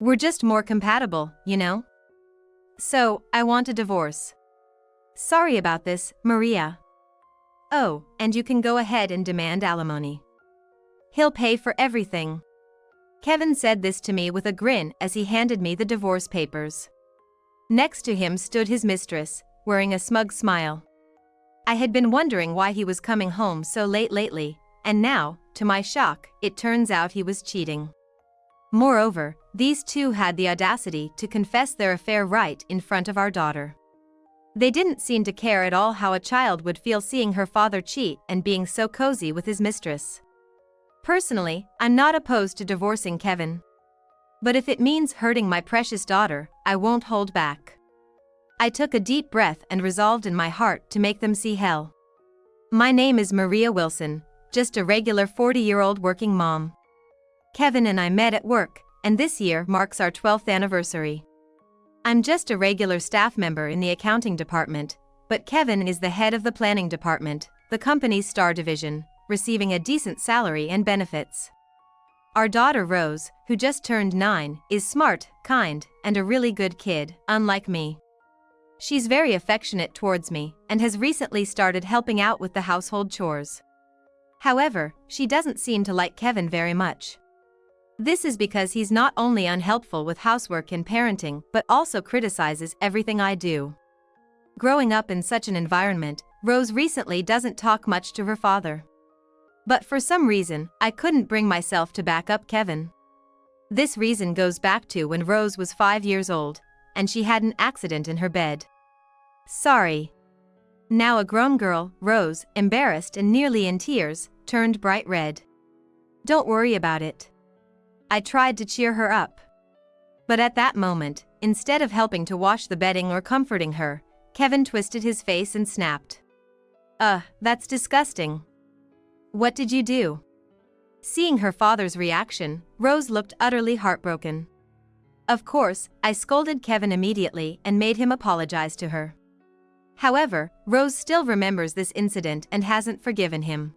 We're just more compatible, you know? So, I want a divorce. Sorry about this, Maria. Oh, and you can go ahead and demand alimony. He'll pay for everything. Kevin said this to me with a grin as he handed me the divorce papers. Next to him stood his mistress, wearing a smug smile. I had been wondering why he was coming home so late lately, and now, to my shock, it turns out he was cheating. Moreover, these two had the audacity to confess their affair right in front of our daughter. They didn't seem to care at all how a child would feel seeing her father cheat and being so cozy with his mistress. Personally, I'm not opposed to divorcing Kevin. But if it means hurting my precious daughter, I won't hold back. I took a deep breath and resolved in my heart to make them see hell. My name is Maria Wilson, just a regular 40-year-old working mom. Kevin and I met at work, and this year marks our 12th anniversary. I'm just a regular staff member in the accounting department, but Kevin is the head of the planning department, the company's star division, receiving a decent salary and benefits. Our daughter Rose, who just turned 9, is smart, kind, and a really good kid, unlike me. She's very affectionate towards me and has recently started helping out with the household chores. However, she doesn't seem to like Kevin very much. This is because he's not only unhelpful with housework and parenting but also criticizes everything I do. Growing up in such an environment, Rose recently doesn't talk much to her father. But for some reason, I couldn't bring myself to back up Kevin. This reason goes back to when Rose was 5 years old, and she had an accident in her bed. Sorry. Now a grown girl, Rose, embarrassed and nearly in tears, turned bright red. Don't worry about it. I tried to cheer her up. But at that moment, instead of helping to wash the bedding or comforting her, Kevin twisted his face and snapped. That's disgusting. What did you do? Seeing her father's reaction, Rose looked utterly heartbroken. Of course, I scolded Kevin immediately and made him apologize to her. However, Rose still remembers this incident and hasn't forgiven him.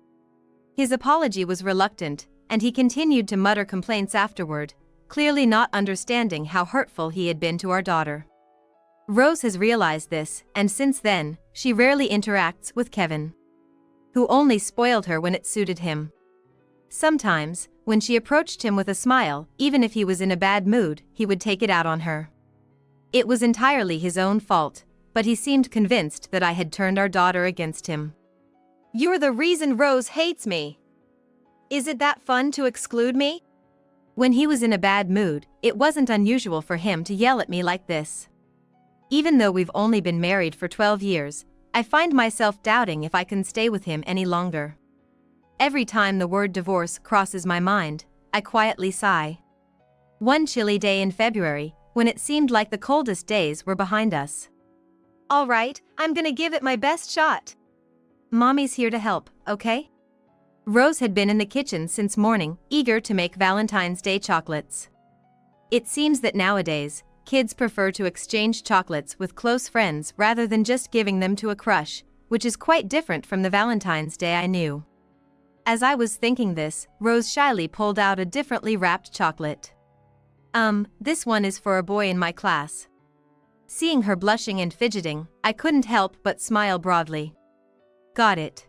His apology was reluctant, and he continued to mutter complaints afterward, clearly not understanding how hurtful he had been to our daughter. Rose has realized this, and since then, she rarely interacts with Kevin, who only spoiled her when it suited him. Sometimes, when she approached him with a smile, even if he was in a bad mood, he would take it out on her. It was entirely his own fault, but he seemed convinced that I had turned our daughter against him. You're the reason Rose hates me. Is it that fun to exclude me? When he was in a bad mood, it wasn't unusual for him to yell at me like this. Even though we've only been married for 12 years, I find myself doubting if I can stay with him any longer. Every time the word divorce crosses my mind, I quietly sigh. One chilly day in February, when it seemed like the coldest days were behind us. All right, I'm gonna give it my best shot. Mommy's here to help, okay? Rose had been in the kitchen since morning, eager to make Valentine's Day chocolates. It seems that nowadays, kids prefer to exchange chocolates with close friends rather than just giving them to a crush, which is quite different from the Valentine's Day I knew. As I was thinking this, Rose shyly pulled out a differently wrapped chocolate. This one is for a boy in my class. Seeing her blushing and fidgeting, I couldn't help but smile broadly. Got it.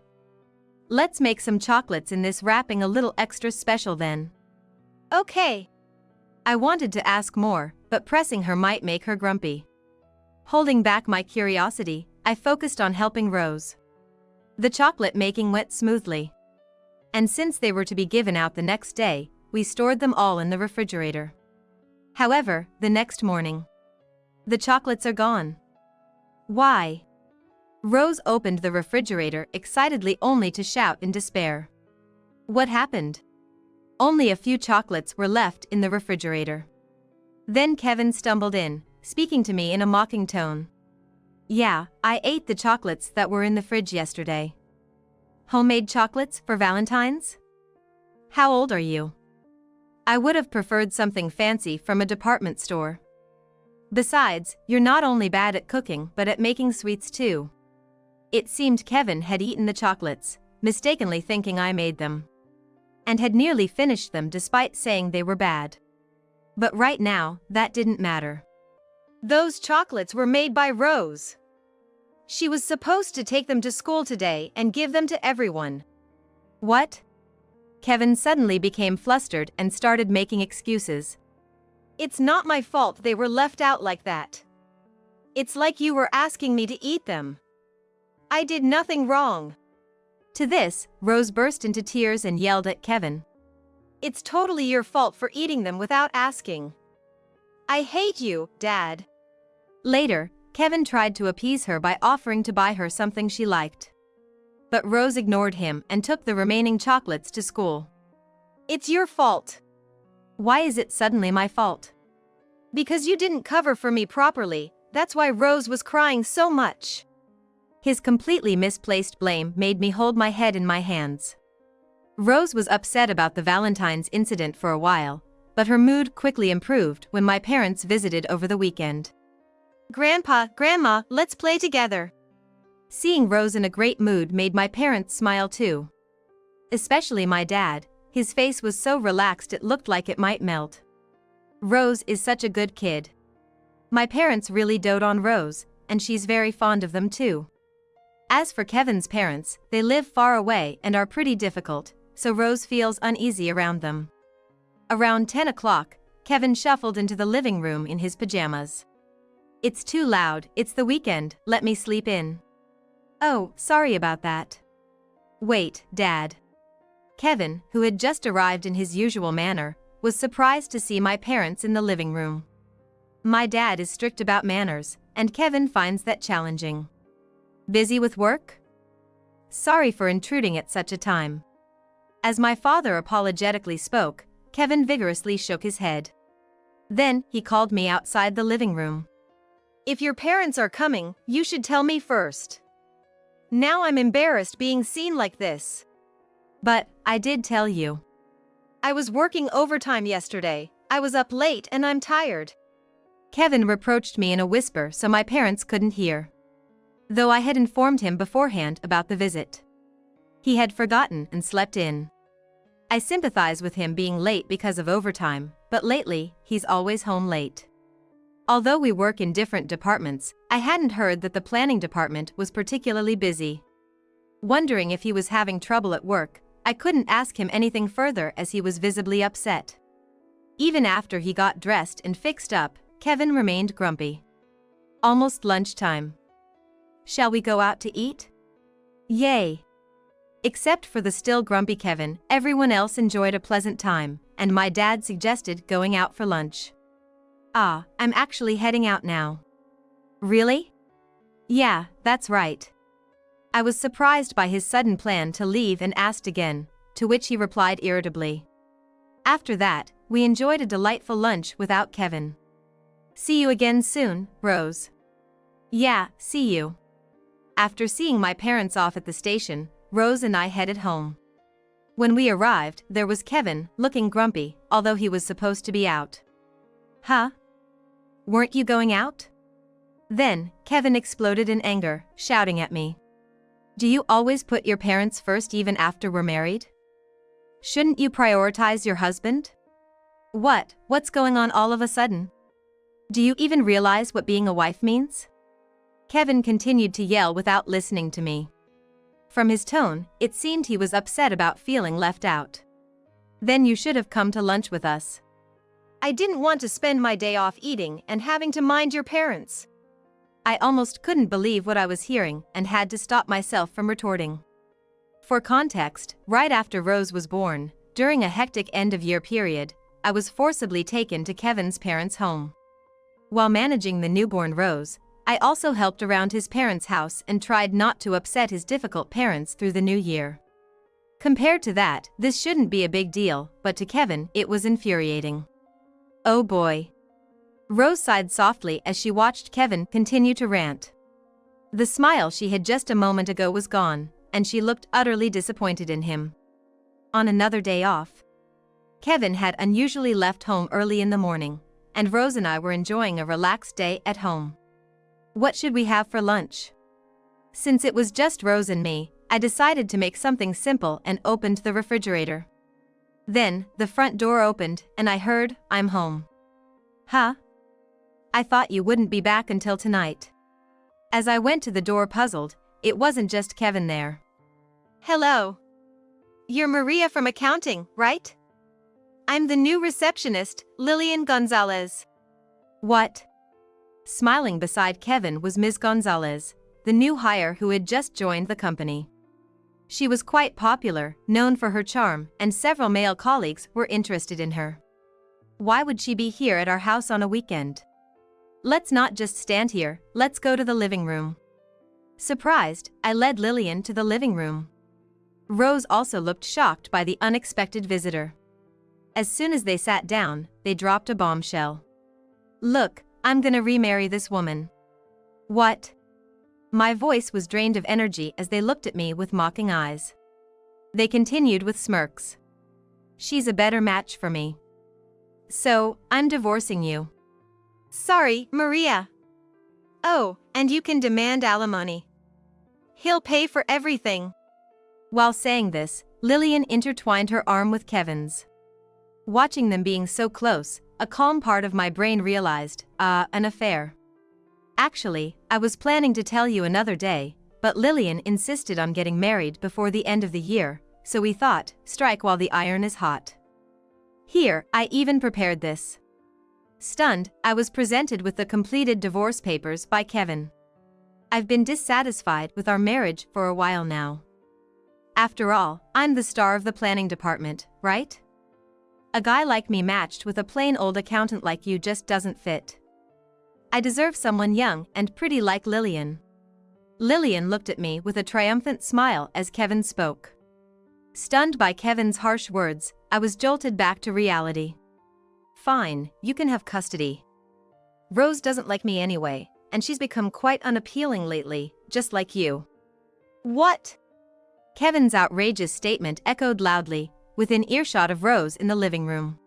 Let's make some chocolates in this wrapping a little extra special then. Okay. I wanted to ask more, but pressing her might make her grumpy. Holding back my curiosity, I focused on helping Rose. The chocolate making went smoothly. And since they were to be given out the next day, we stored them all in the refrigerator. However, the next morning, the chocolates are gone. Why? Rose opened the refrigerator excitedly only to shout in despair. What happened? Only a few chocolates were left in the refrigerator. Then Kevin stumbled in, speaking to me in a mocking tone. Yeah, I ate the chocolates that were in the fridge yesterday. Homemade chocolates for Valentine's? How old are you? I would have preferred something fancy from a department store. Besides, you're not only bad at cooking but at making sweets too. It seemed Kevin had eaten the chocolates, mistakenly thinking I made them, and had nearly finished them despite saying they were bad. But right now, that didn't matter. Those chocolates were made by Rose. She was supposed to take them to school today and give them to everyone. What? Kevin suddenly became flustered and started making excuses. It's not my fault they were left out like that. It's like you were asking me to eat them. I did nothing wrong. To this, Rose burst into tears and yelled at Kevin. It's totally your fault for eating them without asking. I hate you, Dad. Later, Kevin tried to appease her by offering to buy her something she liked. But Rose ignored him and took the remaining chocolates to school. It's your fault. Why is it suddenly my fault? Because you didn't cover for me properly, that's why Rose was crying so much. His completely misplaced blame made me hold my head in my hands. Rose was upset about the Valentine's incident for a while, but her mood quickly improved when my parents visited over the weekend. Grandpa, Grandma, let's play together. Seeing Rose in a great mood made my parents smile too. Especially my dad, his face was so relaxed it looked like it might melt. Rose is such a good kid. My parents really dote on Rose, and she's very fond of them too. As for Kevin's parents, they live far away and are pretty difficult, so Rose feels uneasy around them. Around 10 o'clock, Kevin shuffled into the living room in his pajamas. It's too loud, it's the weekend, let me sleep in. Oh, sorry about that. Wait, Dad. Kevin, who had just arrived in his usual manner, was surprised to see my parents in the living room. My dad is strict about manners, and Kevin finds that challenging. Busy with work? Sorry for intruding at such a time. As my father apologetically spoke, Kevin vigorously shook his head. Then, he called me outside the living room. If your parents are coming, you should tell me first. Now I'm embarrassed being seen like this. But, I did tell you. I was working overtime yesterday, I was up late and I'm tired. Kevin reproached me in a whisper so my parents couldn't hear. Though I had informed him beforehand about the visit. He had forgotten and slept in. I sympathize with him being late because of overtime, but lately, he's always home late. Although we work in different departments, I hadn't heard that the planning department was particularly busy. Wondering if he was having trouble at work, I couldn't ask him anything further as he was visibly upset. Even after he got dressed and fixed up, Kevin remained grumpy. Almost lunchtime. Shall we go out to eat? Yay! Except for the still grumpy Kevin, everyone else enjoyed a pleasant time, and my dad suggested going out for lunch. Ah, I'm actually heading out now. Really? Yeah, that's right. I was surprised by his sudden plan to leave and asked again, to which he replied irritably. After that, we enjoyed a delightful lunch without Kevin. See you again soon, Rose. Yeah, see you. After seeing my parents off at the station, Rose and I headed home. When we arrived, there was Kevin, looking grumpy, although he was supposed to be out. Huh? Weren't you going out? Then, Kevin exploded in anger, shouting at me. Do you always put your parents first even after we're married? Shouldn't you prioritize your husband? What's going on all of a sudden? Do you even realize what being a wife means? Kevin continued to yell without listening to me. From his tone, it seemed he was upset about feeling left out. Then you should have come to lunch with us. I didn't want to spend my day off eating and having to mind your parents. I almost couldn't believe what I was hearing and had to stop myself from retorting. For context, right after Rose was born, during a hectic end-of-year period, I was forcibly taken to Kevin's parents' home. While managing the newborn Rose, I also helped around his parents' house and tried not to upset his difficult parents through the new year. Compared to that, this shouldn't be a big deal, but to Kevin, it was infuriating. Oh boy. Rose sighed softly as she watched Kevin continue to rant. The smile she had just a moment ago was gone, and she looked utterly disappointed in him. On another day off, Kevin had unusually left home early in the morning, and Rose and I were enjoying a relaxed day at home. What should we have for lunch? Since it was just Rose and me, I decided to make something simple and opened the refrigerator. Then, the front door opened, and I heard, "I'm home." Huh? I thought you wouldn't be back until tonight. As I went to the door puzzled, it wasn't just Kevin there. Hello. You're Maria from accounting, right? I'm the new receptionist, Lillian Gonzalez. What? Smiling beside Kevin was Ms. Gonzalez, the new hire who had just joined the company. She was quite popular, known for her charm, and several male colleagues were interested in her. Why would she be here at our house on a weekend? Let's not just stand here, let's go to the living room. Surprised, I led Lillian to the living room. Rose also looked shocked by the unexpected visitor. As soon as they sat down, they dropped a bombshell. Look, I'm gonna remarry this woman. What? My voice was drained of energy as they looked at me with mocking eyes. They continued with smirks. She's a better match for me. So, I'm divorcing you. Sorry, Maria. Oh, and you can demand alimony. He'll pay for everything. While saying this, Lillian intertwined her arm with Kevin's. Watching them being so close, a calm part of my brain realized, an affair. Actually, I was planning to tell you another day, but Lillian insisted on getting married before the end of the year, so we thought, strike while the iron is hot. Here, I even prepared this. Stunned, I was presented with the completed divorce papers by Kevin. I've been dissatisfied with our marriage for a while now. After all, I'm the star of the planning department, right? A guy like me matched with a plain old accountant like you just doesn't fit. I deserve someone young and pretty like Lillian. Lillian looked at me with a triumphant smile as Kevin spoke. Stunned by Kevin's harsh words, I was jolted back to reality. Fine, you can have custody. Rose doesn't like me anyway, and she's become quite unappealing lately, just like you. What? Kevin's outrageous statement echoed loudly, within earshot of Rose in the living room.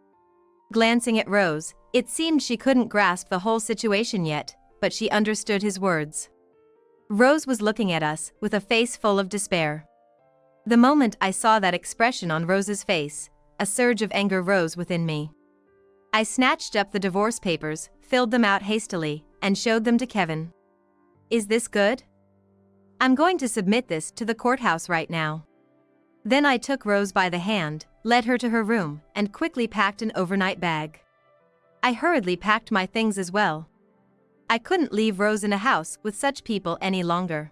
Glancing at Rose, it seemed she couldn't grasp the whole situation yet, but she understood his words. Rose was looking at us with a face full of despair. The moment I saw that expression on Rose's face, a surge of anger rose within me. I snatched up the divorce papers, filled them out hastily, and showed them to Kevin. Is this good? I'm going to submit this to the courthouse right now. Then I took Rose by the hand, led her to her room, and quickly packed an overnight bag. I hurriedly packed my things as well. I couldn't leave Rose in a house with such people any longer.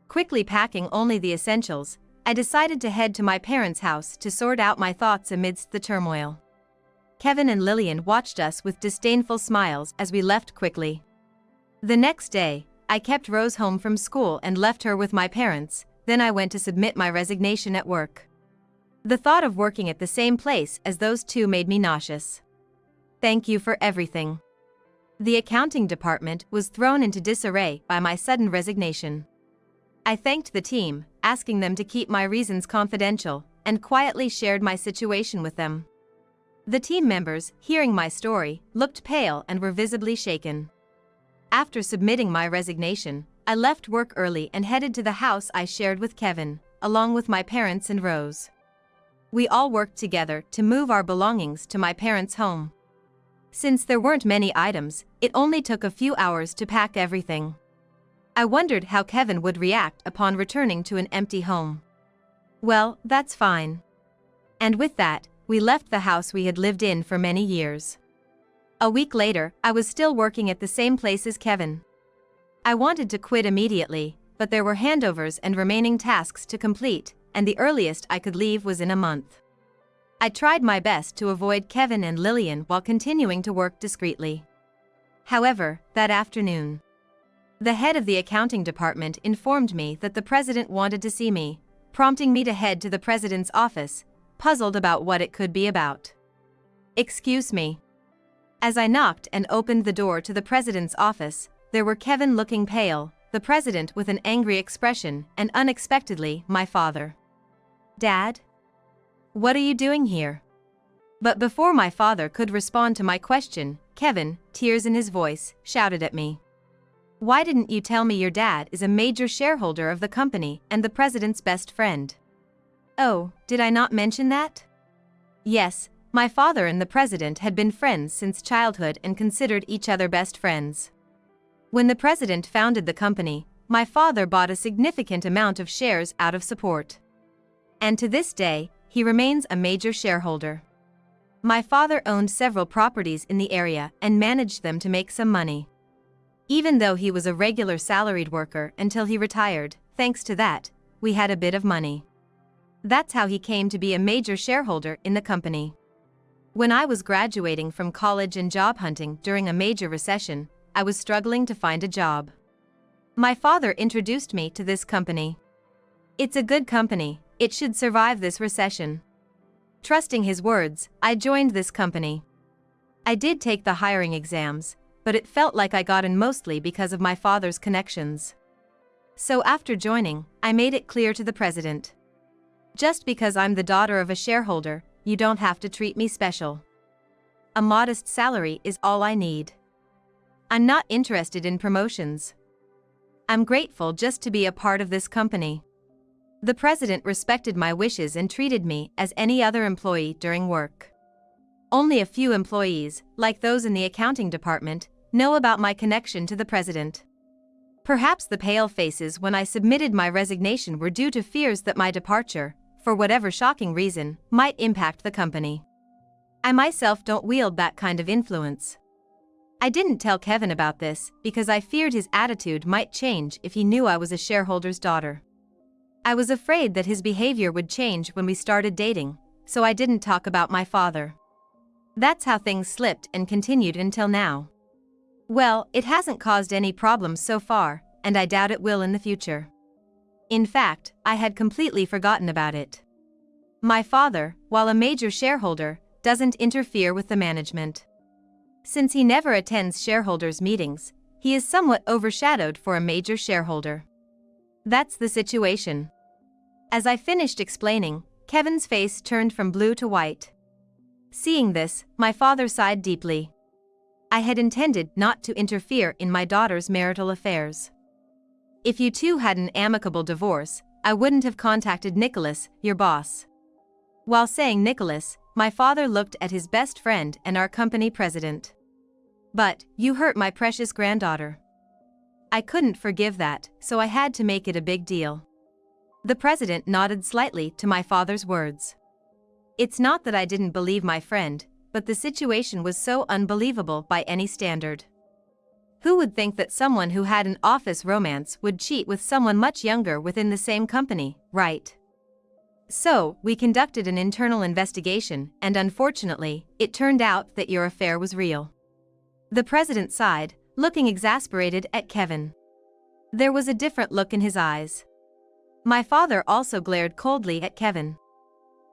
Quickly packing only the essentials, I decided to head to my parents' house to sort out my thoughts amidst the turmoil. Kevin and Lillian watched us with disdainful smiles as we left quickly. The next day, I kept Rose home from school and left her with my parents, then I went to submit my resignation at work. The thought of working at the same place as those two made me nauseous. Thank you for everything. The accounting department was thrown into disarray by my sudden resignation. I thanked the team, asking them to keep my reasons confidential, and quietly shared my situation with them. The team members, hearing my story, looked pale and were visibly shaken. After submitting my resignation, I left work early and headed to the house I shared with Kevin, along with my parents and Rose. We all worked together to move our belongings to my parents' home. Since there weren't many items, it only took a few hours to pack everything. I wondered how Kevin would react upon returning to an empty home. Well, that's fine. And with that, we left the house we had lived in for many years. A week later, I was still working at the same place as Kevin. I wanted to quit immediately, but there were handovers and remaining tasks to complete, and the earliest I could leave was in a month. I tried my best to avoid Kevin and Lillian while continuing to work discreetly. However, that afternoon, the head of the accounting department informed me that the president wanted to see me, prompting me to head to the president's office, puzzled about what it could be about. Excuse me. As I knocked and opened the door to the president's office, there were Kevin looking pale, the president with an angry expression, and unexpectedly, my father. Dad? What are you doing here? But before my father could respond to my question, Kevin, tears in his voice, shouted at me. Why didn't you tell me your dad is a major shareholder of the company and the president's best friend? Oh, did I not mention that? Yes, My father and the president had been friends since childhood and considered each other best friends. When the president founded the company, my father bought a significant amount of shares out of support. And to this day, he remains a major shareholder. My father owned several properties in the area and managed them to make some money. Even though he was a regular salaried worker until he retired, thanks to that, we had a bit of money. That's how he came to be a major shareholder in the company. When I was graduating from college and job hunting during a major recession, I was struggling to find a job. My father introduced me to this company. It's a good company, it should survive this recession. Trusting his words, I joined this company. I did take the hiring exams, but it felt like I got in mostly because of my father's connections. So after joining, I made it clear to the president. Just because I'm the daughter of a shareholder, you don't have to treat me special. A modest salary is all I need. I'm not interested in promotions. I'm grateful just to be a part of this company. The president respected my wishes and treated me as any other employee during work. Only a few employees, like those in the accounting department, know about my connection to the president. Perhaps the pale faces when I submitted my resignation were due to fears that my departure, for whatever shocking reason, might impact the company. I myself don't wield that kind of influence. I didn't tell Kevin about this because I feared his attitude might change if he knew I was a shareholder's daughter. I was afraid that his behavior would change when we started dating, so I didn't talk about my father. That's how things slipped and continued until now. Well, it hasn't caused any problems so far, and I doubt it will in the future. In fact, I had completely forgotten about it. My father, while a major shareholder, doesn't interfere with the management. Since he never attends shareholders' meetings, he is somewhat overshadowed for a major shareholder. That's the situation. As I finished explaining, Kevin's face turned from blue to white. Seeing this, my father sighed deeply. I had intended not to interfere in my daughter's marital affairs. If you two had an amicable divorce, I wouldn't have contacted Nicholas, your boss. While saying Nicholas, my father looked at his best friend and our company president. But, you hurt my precious granddaughter. I couldn't forgive that, so I had to make it a big deal. The president nodded slightly to my father's words. It's not that I didn't believe my friend, but the situation was so unbelievable by any standard. Who would think that someone who had an office romance would cheat with someone much younger within the same company, right? So, we conducted an internal investigation, and unfortunately, it turned out that your affair was real. The president sighed, looking exasperated at Kevin. There was a different look in his eyes. My father also glared coldly at Kevin.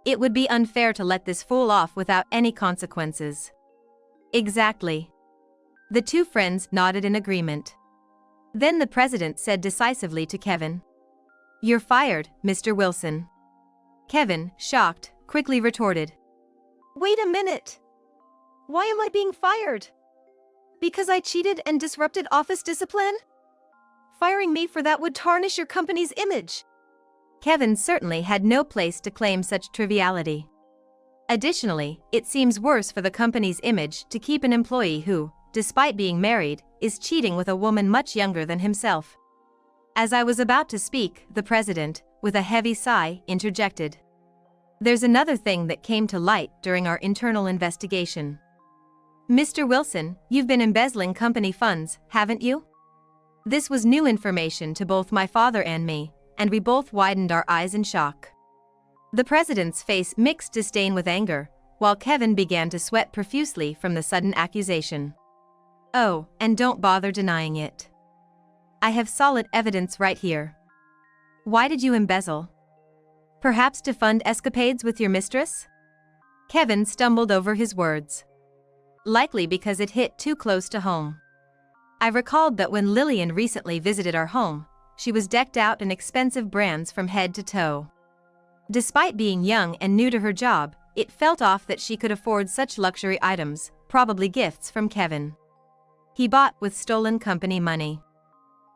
It would be unfair to let this fool off without any consequences. Exactly. The two friends nodded in agreement. Then the president said decisively to Kevin, "You're fired, Mr. Wilson." Kevin, shocked, quickly retorted, "Wait a minute. Why am I being fired? Because I cheated and disrupted office discipline? Firing me for that would tarnish your company's image." Kevin certainly had no place to claim such triviality. Additionally, it seems worse for the company's image to keep an employee who, despite being married, is cheating with a woman much younger than himself. As I was about to speak, the president, with a heavy sigh, interjected. There's another thing that came to light during our internal investigation. Mr. Wilson, you've been embezzling company funds, haven't you? This was new information to both my father and me, and we both widened our eyes in shock. The president's face mixed disdain with anger, while Kevin began to sweat profusely from the sudden accusation. Oh, and don't bother denying it. I have solid evidence right here. Why did you embezzle? Perhaps to fund escapades with your mistress? Kevin stumbled over his words. Likely because it hit too close to home. I recalled that when Lillian recently visited our home, she was decked out in expensive brands from head to toe. Despite being young and new to her job, it felt off that she could afford such luxury items, probably gifts from Kevin. He bought with stolen company money.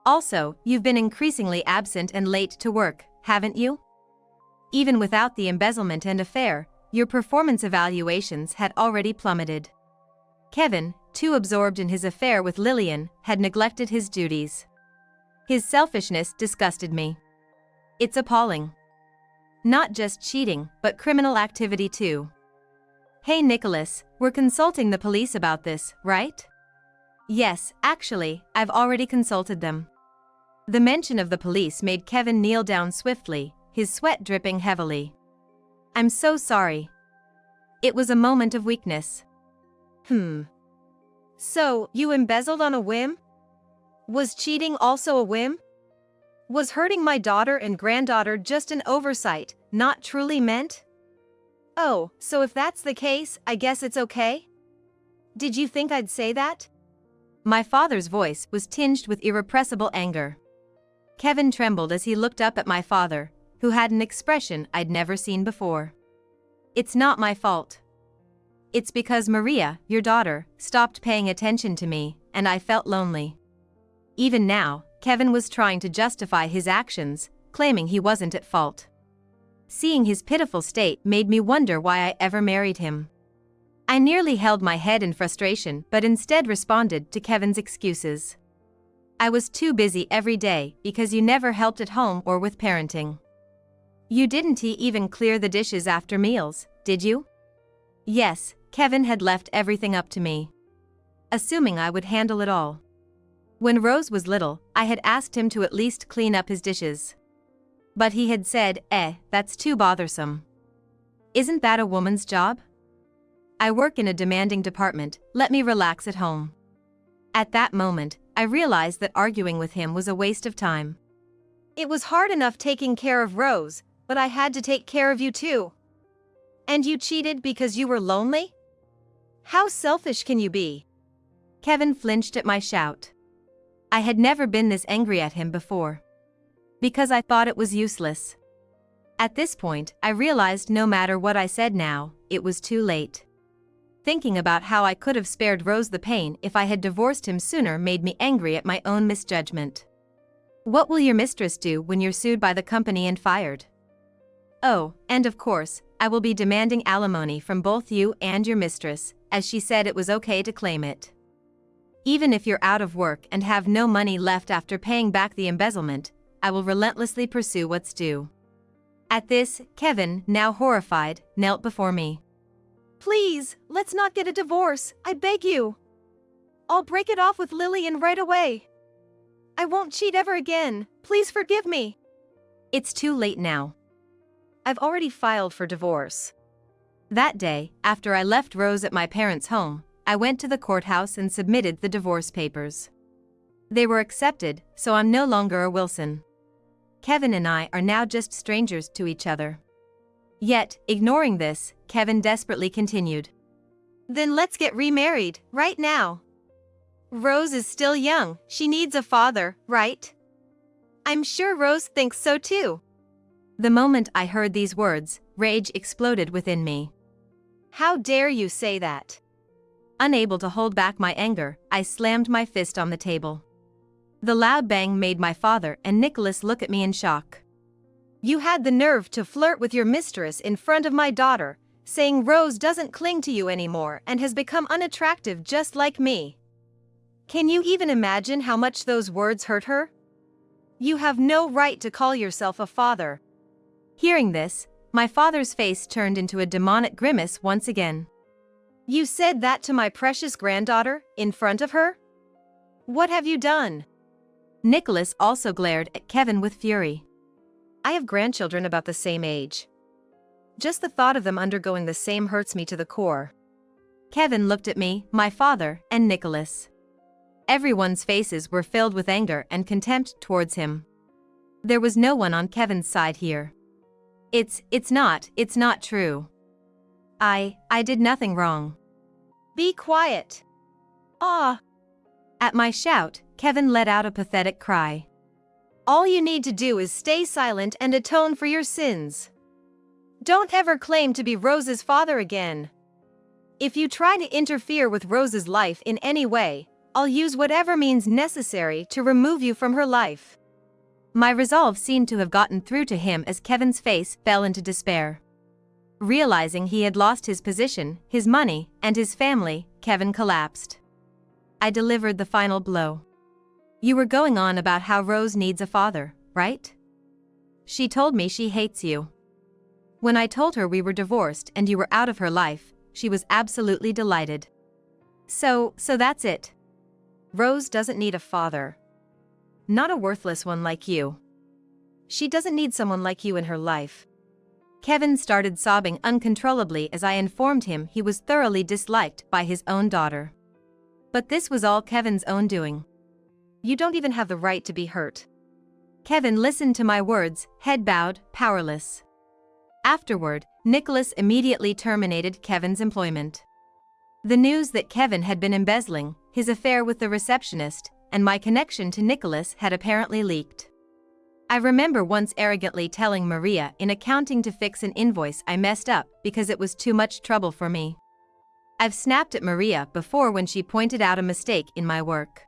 Also, you've been increasingly absent and late to work, haven't you? Even without the embezzlement and affair, your performance evaluations had already plummeted. Kevin, too absorbed in his affair with Lillian, had neglected his duties. His selfishness disgusted me. It's appalling. Not just cheating, but criminal activity too. Hey Nicholas, we're consulting the police about this, right? Yes, actually, I've already consulted them. The mention of the police made Kevin kneel down swiftly, his sweat dripping heavily. I'm so sorry. It was a moment of weakness. So, you embezzled on a whim? Was cheating also a whim? Was hurting my daughter and granddaughter just an oversight, not truly meant? Oh, so if that's the case, I guess it's okay? Did you think I'd say that? My father's voice was tinged with irrepressible anger. Kevin trembled as he looked up at my father, who had an expression I'd never seen before. It's not my fault. It's because Maria, your daughter, stopped paying attention to me, and I felt lonely. Even now, Kevin was trying to justify his actions, claiming he wasn't at fault. Seeing his pitiful state made me wonder why I ever married him. I nearly held my head in frustration but instead responded to Kevin's excuses. I was too busy every day because you never helped at home or with parenting. You didn't even clear the dishes after meals, did you? Yes, Kevin had left everything up to me, assuming I would handle it all. When Rose was little, I had asked him to at least clean up his dishes. But he had said, that's too bothersome. Isn't that a woman's job? I work in a demanding department, let me relax at home. At that moment, I realized that arguing with him was a waste of time. It was hard enough taking care of Rose, but I had to take care of you too. And you cheated because you were lonely? How selfish can you be? Kevin flinched at my shout. I had never been this angry at him before. Because I thought it was useless. At this point, I realized no matter what I said now, it was too late. Thinking about how I could have spared Rose the pain if I had divorced him sooner made me angry at my own misjudgment. What will your mistress do when you're sued by the company and fired? Oh, and of course, I will be demanding alimony from both you and your mistress, as she said it was okay to claim it. Even if you're out of work and have no money left after paying back the embezzlement, I will relentlessly pursue what's due. At this, Kevin, now horrified, knelt before me. Please, let's not get a divorce, I beg you. I'll break it off with Lillian right away. I won't cheat ever again, please forgive me. It's too late now. I've already filed for divorce. That day, after I left Rose at my parents' home, I went to the courthouse and submitted the divorce papers. They were accepted, so I'm no longer a Wilson. Kevin and I are now just strangers to each other. Yet, ignoring this, Kevin desperately continued. Then let's get remarried, right now. Rose is still young, she needs a father, right? I'm sure Rose thinks so too. The moment I heard these words, rage exploded within me. How dare you say that? Unable to hold back my anger, I slammed my fist on the table. The loud bang made my father and Nicholas look at me in shock. You had the nerve to flirt with your mistress in front of my daughter, saying Rose doesn't cling to you anymore and has become unattractive just like me. Can you even imagine how much those words hurt her? You have no right to call yourself a father. Hearing this, my father's face turned into a demonic grimace once again. You said that to my precious granddaughter, in front of her? What have you done? Nicholas also glared at Kevin with fury. I have grandchildren about the same age. Just the thought of them undergoing the same hurts me to the core. Kevin looked at me, my father, and Nicholas. Everyone's faces were filled with anger and contempt towards him. There was no one on Kevin's side here. It's not true. I did nothing wrong. Be quiet. Ah. At my shout, Kevin let out a pathetic cry. All you need to do is stay silent and atone for your sins. Don't ever claim to be Rose's father again. If you try to interfere with Rose's life in any way, I'll use whatever means necessary to remove you from her life. My resolve seemed to have gotten through to him as Kevin's face fell into despair. Realizing he had lost his position, his money, and his family, Kevin collapsed. I delivered the final blow. You were going on about how Rose needs a father, right? She told me she hates you. When I told her we were divorced and you were out of her life, she was absolutely delighted. So that's it. Rose doesn't need a father. Not a worthless one like you. She doesn't need someone like you in her life. Kevin started sobbing uncontrollably as I informed him he was thoroughly disliked by his own daughter. But this was all Kevin's own doing. You don't even have the right to be hurt. Kevin listened to my words, head bowed, powerless. Afterward, Nicholas immediately terminated Kevin's employment. The news that Kevin had been embezzling, his affair with the receptionist, and my connection to Nicholas had apparently leaked. I remember once arrogantly telling Maria in accounting to fix an invoice I messed up because it was too much trouble for me. I've snapped at Maria before when she pointed out a mistake in my work.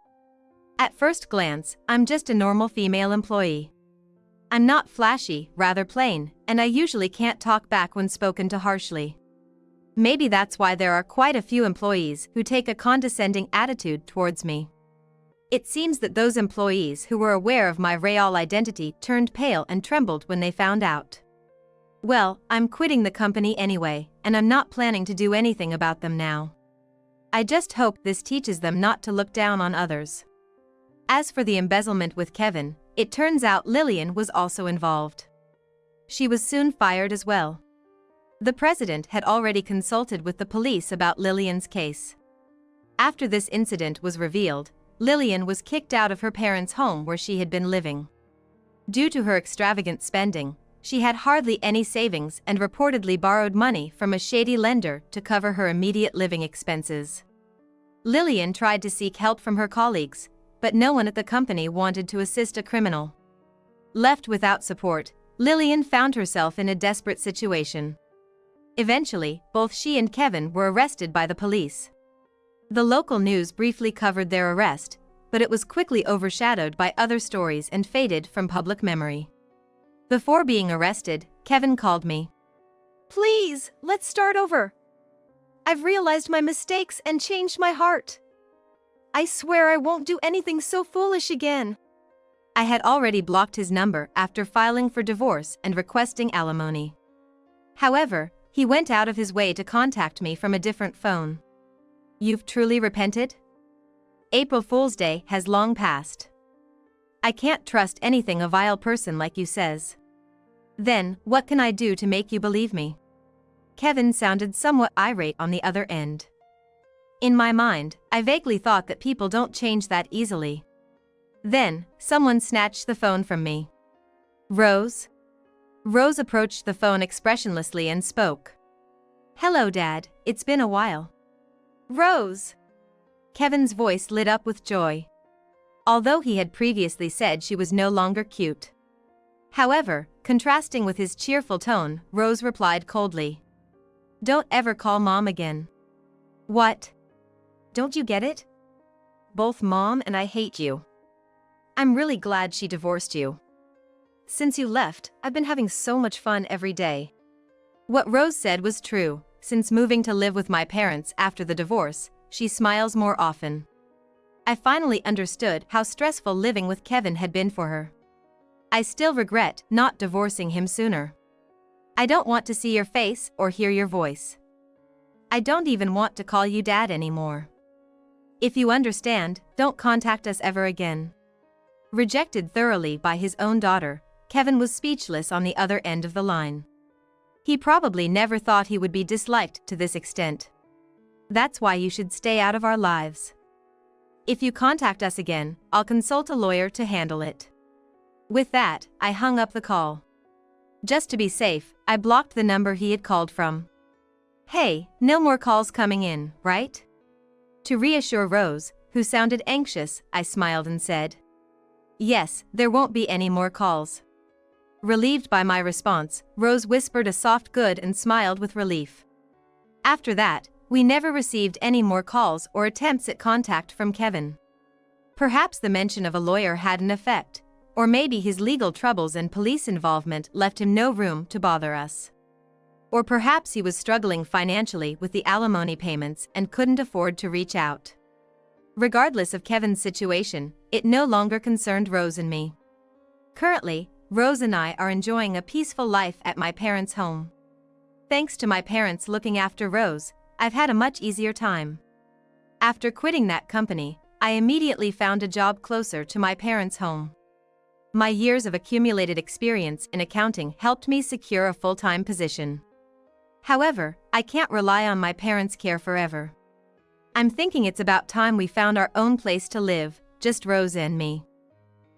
At first glance, I'm just a normal female employee. I'm not flashy, rather plain, and I usually can't talk back when spoken to harshly. Maybe that's why there are quite a few employees who take a condescending attitude towards me. It seems that those employees who were aware of my real identity turned pale and trembled when they found out. Well, I'm quitting the company anyway, and I'm not planning to do anything about them now. I just hope this teaches them not to look down on others. As for the embezzlement with Kevin, it turns out Lillian was also involved. She was soon fired as well. The president had already consulted with the police about Lillian's case. After this incident was revealed, Lillian was kicked out of her parents' home where she had been living. Due to her extravagant spending, she had hardly any savings and reportedly borrowed money from a shady lender to cover her immediate living expenses. Lillian tried to seek help from her colleagues, but no one at the company wanted to assist a criminal. Left without support, Lillian found herself in a desperate situation. Eventually, both she and Kevin were arrested by the police. The local news briefly covered their arrest, but it was quickly overshadowed by other stories and faded from public memory. Before being arrested, Kevin called me. Please, let's start over. I've realized my mistakes and changed my heart. I swear I won't do anything so foolish again. I had already blocked his number after filing for divorce and requesting alimony. However, he went out of his way to contact me from a different phone. You've truly repented? April Fool's Day has long passed. I can't trust anything a vile person like you says. Then, what can I do to make you believe me? Kevin sounded somewhat irate on the other end. In my mind, I vaguely thought that people don't change that easily. Then, someone snatched the phone from me. Rose? Rose approached the phone expressionlessly and spoke. Hello, Dad, it's been a while. Rose! Kevin's voice lit up with joy. Although he had previously said she was no longer cute. However, contrasting with his cheerful tone, Rose replied coldly. Don't ever call Mom again. What? Don't you get it? Both Mom and I hate you. I'm really glad she divorced you. Since you left, I've been having so much fun every day. What Rose said was true. Since moving to live with my parents after the divorce, she smiles more often. I finally understood how stressful living with Kevin had been for her. I still regret not divorcing him sooner. I don't want to see your face or hear your voice. I don't even want to call you Dad anymore. If you understand, don't contact us ever again. Rejected thoroughly by his own daughter, Kevin was speechless on the other end of the line. He probably never thought he would be disliked to this extent. That's why you should stay out of our lives. If you contact us again, I'll consult a lawyer to handle it. With that, I hung up the call. Just to be safe, I blocked the number he had called from. Hey, no more calls coming in, right? To reassure Rose, who sounded anxious, I smiled and said, Yes, there won't be any more calls. Relieved by my response, Rose whispered a soft good and smiled with relief. After that, we never received any more calls or attempts at contact from Kevin. Perhaps the mention of a lawyer had an effect, or maybe his legal troubles and police involvement left him no room to bother us. Or perhaps he was struggling financially with the alimony payments and couldn't afford to reach out. Regardless of Kevin's situation, it no longer concerned Rose and me. Currently, Rose and I are enjoying a peaceful life at my parents' home. Thanks to my parents looking after Rose, I've had a much easier time. After quitting that company, I immediately found a job closer to my parents' home. My years of accumulated experience in accounting helped me secure a full-time position. However, I can't rely on my parents' care forever. I'm thinking it's about time we found our own place to live, just Rose and me.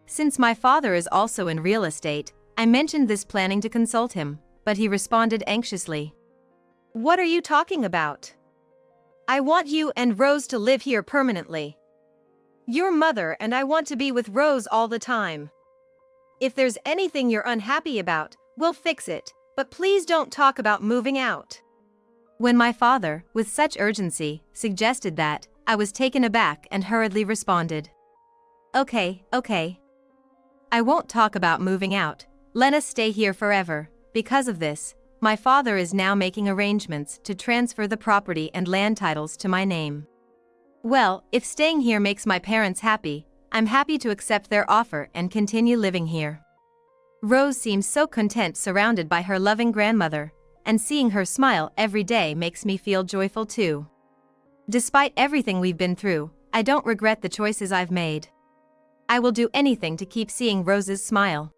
Since my father is also in real estate, I mentioned this planning to consult him, but he responded anxiously. What are you talking about? I want you and Rose to live here permanently. Your mother and I want to be with Rose all the time. If there's anything you're unhappy about, we'll fix it, but please don't talk about moving out. When my father, with such urgency, suggested that, I was taken aback and hurriedly responded. Okay. I won't talk about moving out, let us stay here forever. Because of this, my father is now making arrangements to transfer the property and land titles to my name. Well, if staying here makes my parents happy, I'm happy to accept their offer and continue living here. Rose seems so content surrounded by her loving grandmother, and seeing her smile every day makes me feel joyful too. Despite everything we've been through, I don't regret the choices I've made. I will do anything to keep seeing Rose's smile.